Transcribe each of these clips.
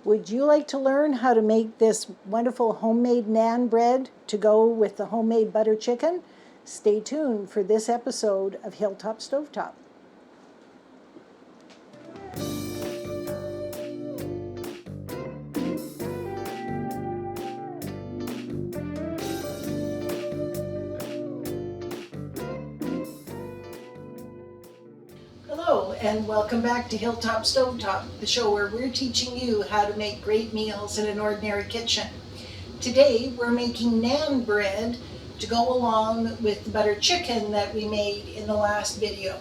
Would you like to learn how to make this wonderful homemade naan bread to go with the homemade butter chicken? Stay tuned for this episode of Hilltop Stovetop. Hello, and welcome back to Hilltop Stovetop, the show where we're teaching you how to make great meals in an ordinary kitchen. Today, we're making naan bread to go along with the butter chicken that we made in the last video.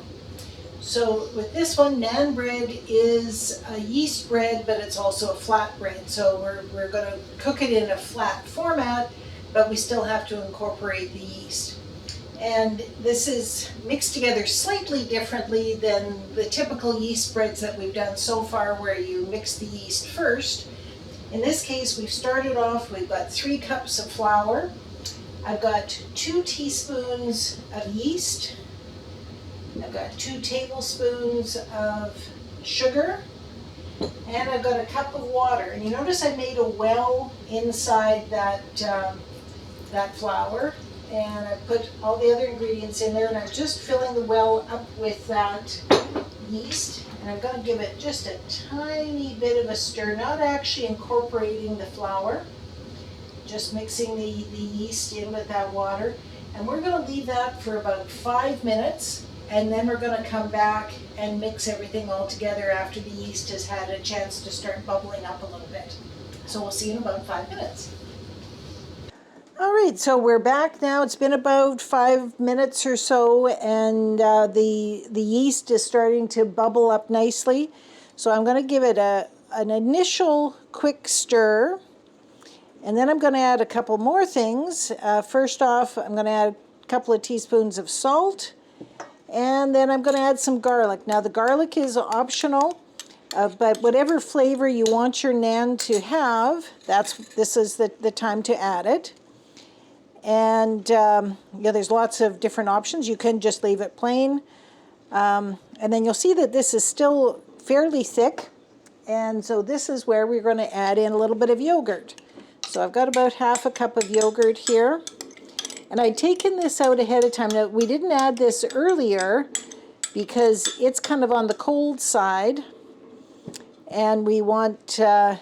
So with this one, naan bread is a yeast bread, but it's also a flat bread. So we're going to cook it in a flat format, but we still have to incorporate the yeast. And this is mixed together slightly differently than the typical yeast breads that we've done so far, where you mix the yeast first. In this case, we've started off, we've got 3 cups of flour. I've got 2 teaspoons of yeast. I've got 2 tablespoons of sugar. And I've got a cup of water. And you notice I made a well inside that flour. And I put all the other ingredients in there, and I'm just filling the well up with that yeast. And I'm going to give it just a tiny bit of a stir, not actually incorporating the flour, just mixing the yeast in with that water. And we're going to leave that for about 5 minutes, and then we're going to come back and mix everything all together after the yeast has had a chance to start bubbling up a little bit. So we'll see you in about 5 minutes. All right, so we're back now. It's been about 5 minutes or so, and the yeast is starting to bubble up nicely. So I'm going to give it an initial quick stir, and then I'm going to add a couple more things. First off, I'm going to add a couple of teaspoons of salt, and then I'm going to add some garlic. Now the garlic is optional, but whatever flavor you want your naan to have, this is the time to add it. And there's lots of different options. You can just leave it plain. And then you'll see that this is still fairly thick. And so this is where we're going to add in a little bit of yogurt. So I've got about half a cup of yogurt here. And I'd taken this out ahead of time. Now, we didn't add this earlier because it's kind of on the cold side. And we want to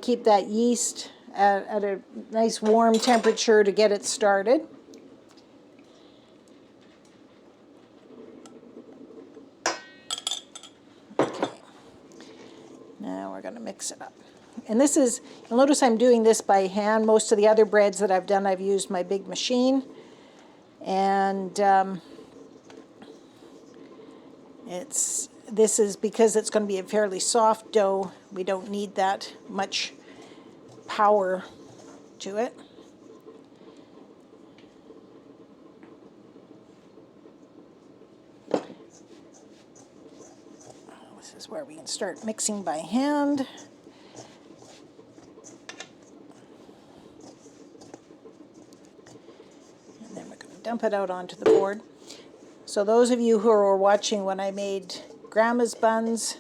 keep that yeast at a nice warm temperature to get it started. Okay, now we're going to mix it up. And this is, you'll notice I'm doing this by hand. Most of the other breads that I've done, I've used my big machine. And this is because it's going to be a fairly soft dough. We don't need that much power to it. This is where we can start mixing by hand. And then we're going to dump it out onto the board. So those of you who were watching when I made grandma's buns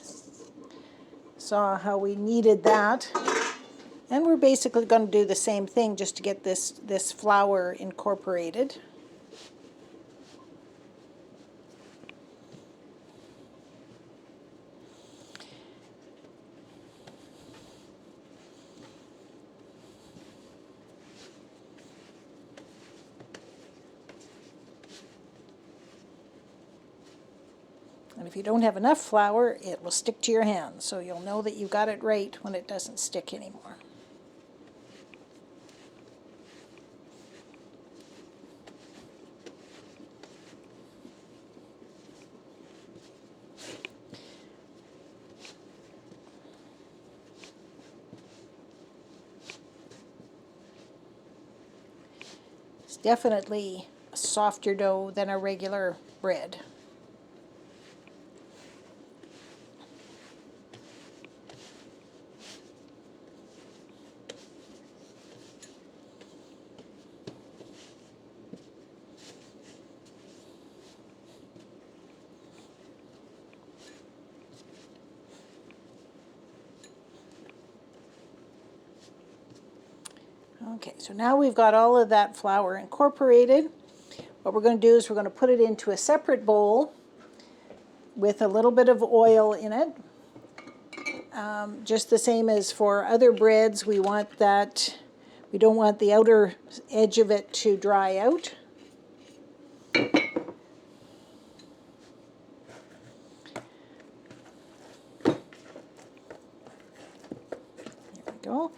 saw how we kneaded that. And we're basically going to do the same thing just to get this flour incorporated. And if you don't have enough flour, it will stick to your hands. So you'll know that you got it right when it doesn't stick anymore. It's definitely a softer dough than a regular bread. Okay, so now we've got all of that flour incorporated. What we're going to do is we're going to put it into a separate bowl with a little bit of oil in it. Just the same as for other breads, we want that, we don't want the outer edge of it to dry out. Go.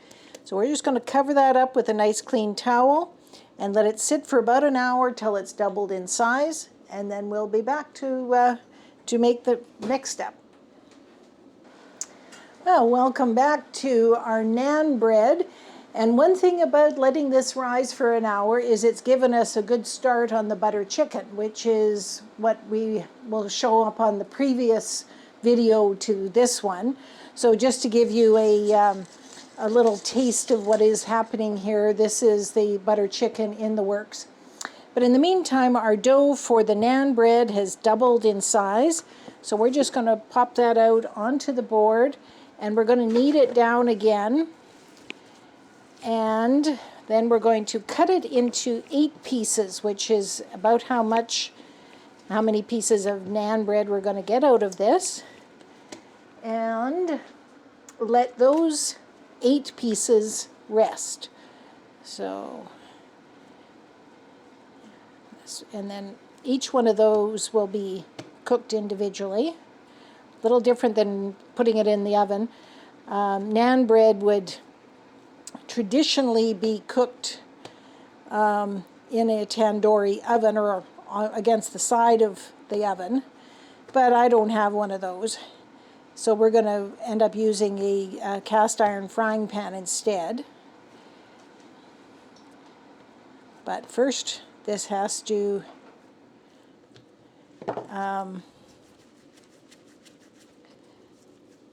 So we're just going to cover that up with a nice clean towel and let it sit for about an hour till it's doubled in size, and then we'll be back to make the next step. Well, welcome back to our naan bread. And one thing about letting this rise for an hour is it's given us a good start on the butter chicken, which is what we will show up on the previous video to this one. So just to give you a little taste of what is happening here, this is the butter chicken in the works. But in the meantime, our dough for the naan bread has doubled in size. So we're just going to pop that out onto the board, and we're going to knead it down again. And then we're going to cut it into 8 pieces, which is about how many pieces of naan bread we're going to get out of this. And let those 8 pieces rest. So, and then each one of those will be cooked individually. A little different than putting it in the oven. Naan bread would traditionally be cooked in a tandoori oven or against the side of the oven, but I don't have one of those. So we're going to end up using a cast iron frying pan instead. But first, this has to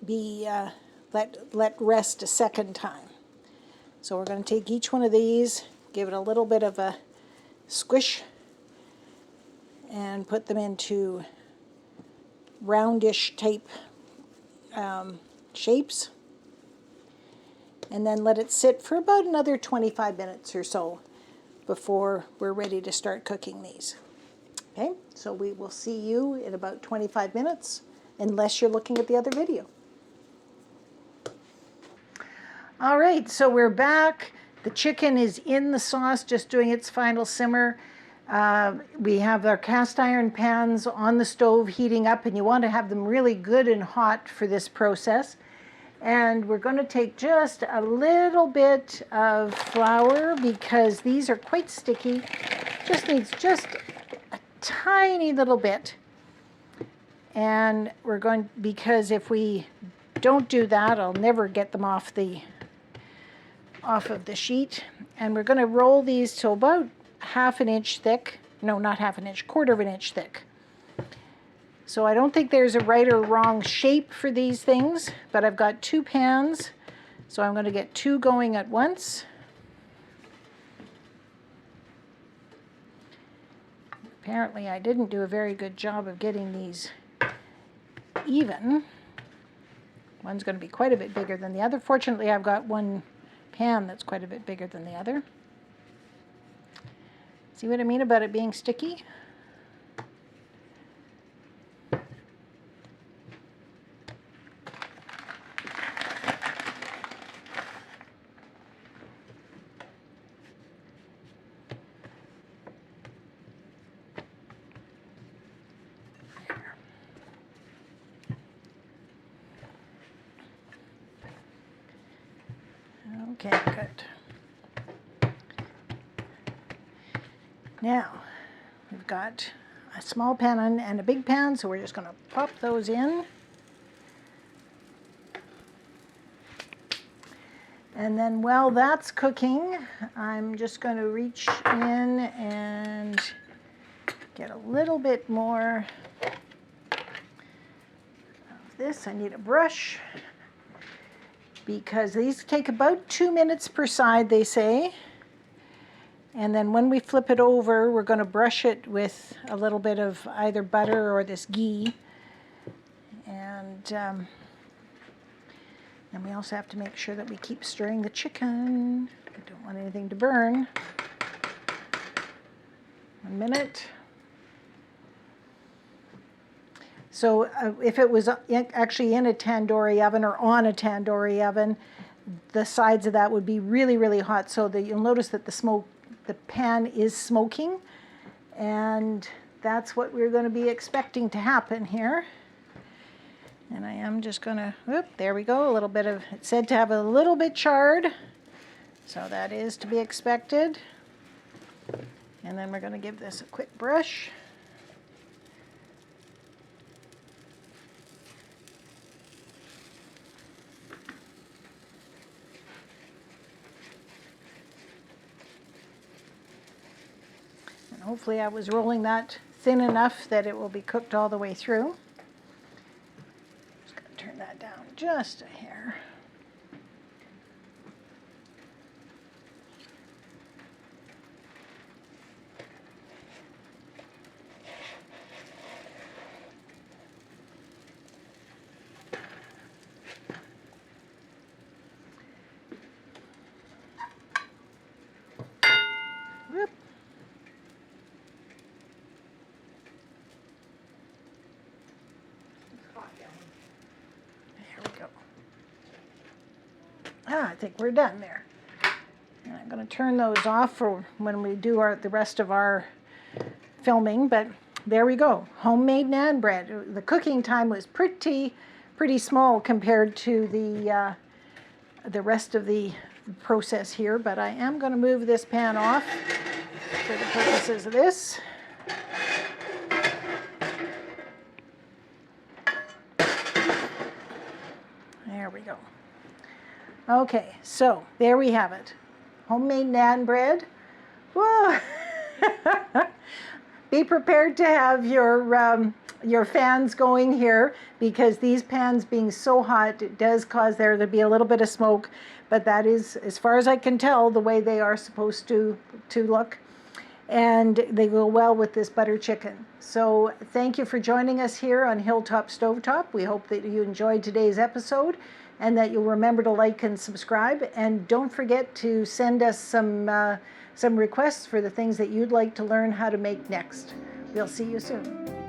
be let rest a second time. So we're going to take each one of these, give it a little bit of a squish, and put them into roundish type shapes, and then let it sit for about another 25 minutes or so before we're ready to start cooking these. Okay, so we will see you in about 25 minutes, unless you're looking at the other video. All right, so we're back. The chicken is in the sauce, just doing its final simmer. We have our cast iron pans on the stove heating up, and you want to have them really good and hot for this process. And we're going to take just a little bit of flour because these are quite sticky. Just needs just a tiny little bit. And we're going, because if we don't do that, I'll never get them off of the sheet. And we're going to roll these to about half an inch thick. No, not half an inch, quarter of an inch thick. So I don't think there's a right or wrong shape for these things, but I've got 2 pans, so I'm going to get 2 going at once. Apparently I didn't do a very good job of getting these even. One's going to be quite a bit bigger than the other. Fortunately, I've got one pan that's quite a bit bigger than the other. See what I mean about it being sticky? Okay, good. Now, we've got a small pan and a big pan, so we're just going to pop those in. And then while that's cooking, I'm just going to reach in and get a little bit more of this. I need a brush, because these take about 2 minutes per side, they say. And then when we flip it over, we're going to brush it with a little bit of either butter or this ghee. And then we also have to make sure that we keep stirring the chicken. I don't want anything to burn. 1 minute. So if it was actually in a tandoori oven or on a tandoori oven, the sides of that would be really, really hot, so that you'll notice that the pan is smoking, and that's what we're going to be expecting to happen here. And I am just going to, there we go, a little bit of, it said to have a little bit charred, so that is to be expected. And then we're going to give this a quick brush. And hopefully I was rolling that thin enough that it will be cooked all the way through. Just going to turn that down just a hair. Whoop. There we go. I think we're done there. And I'm going to turn those off for when we do the rest of our filming, but there we go. Homemade naan bread. The cooking time was pretty small compared to the rest of the process here, but I am going to move this pan off for the purposes of this. There we go. Okay, so there we have it. Homemade naan bread. Whoa! Be prepared to have your fans going here, because these pans being so hot, it does cause there to be a little bit of smoke, but that is, as far as I can tell, the way they are supposed to look. And they go well with this butter chicken. So thank you for joining us here on Hilltop Stovetop. We hope that you enjoyed today's episode and that you'll remember to like and subscribe. And don't forget to send us some requests for the things that you'd like to learn how to make next. We'll see you soon.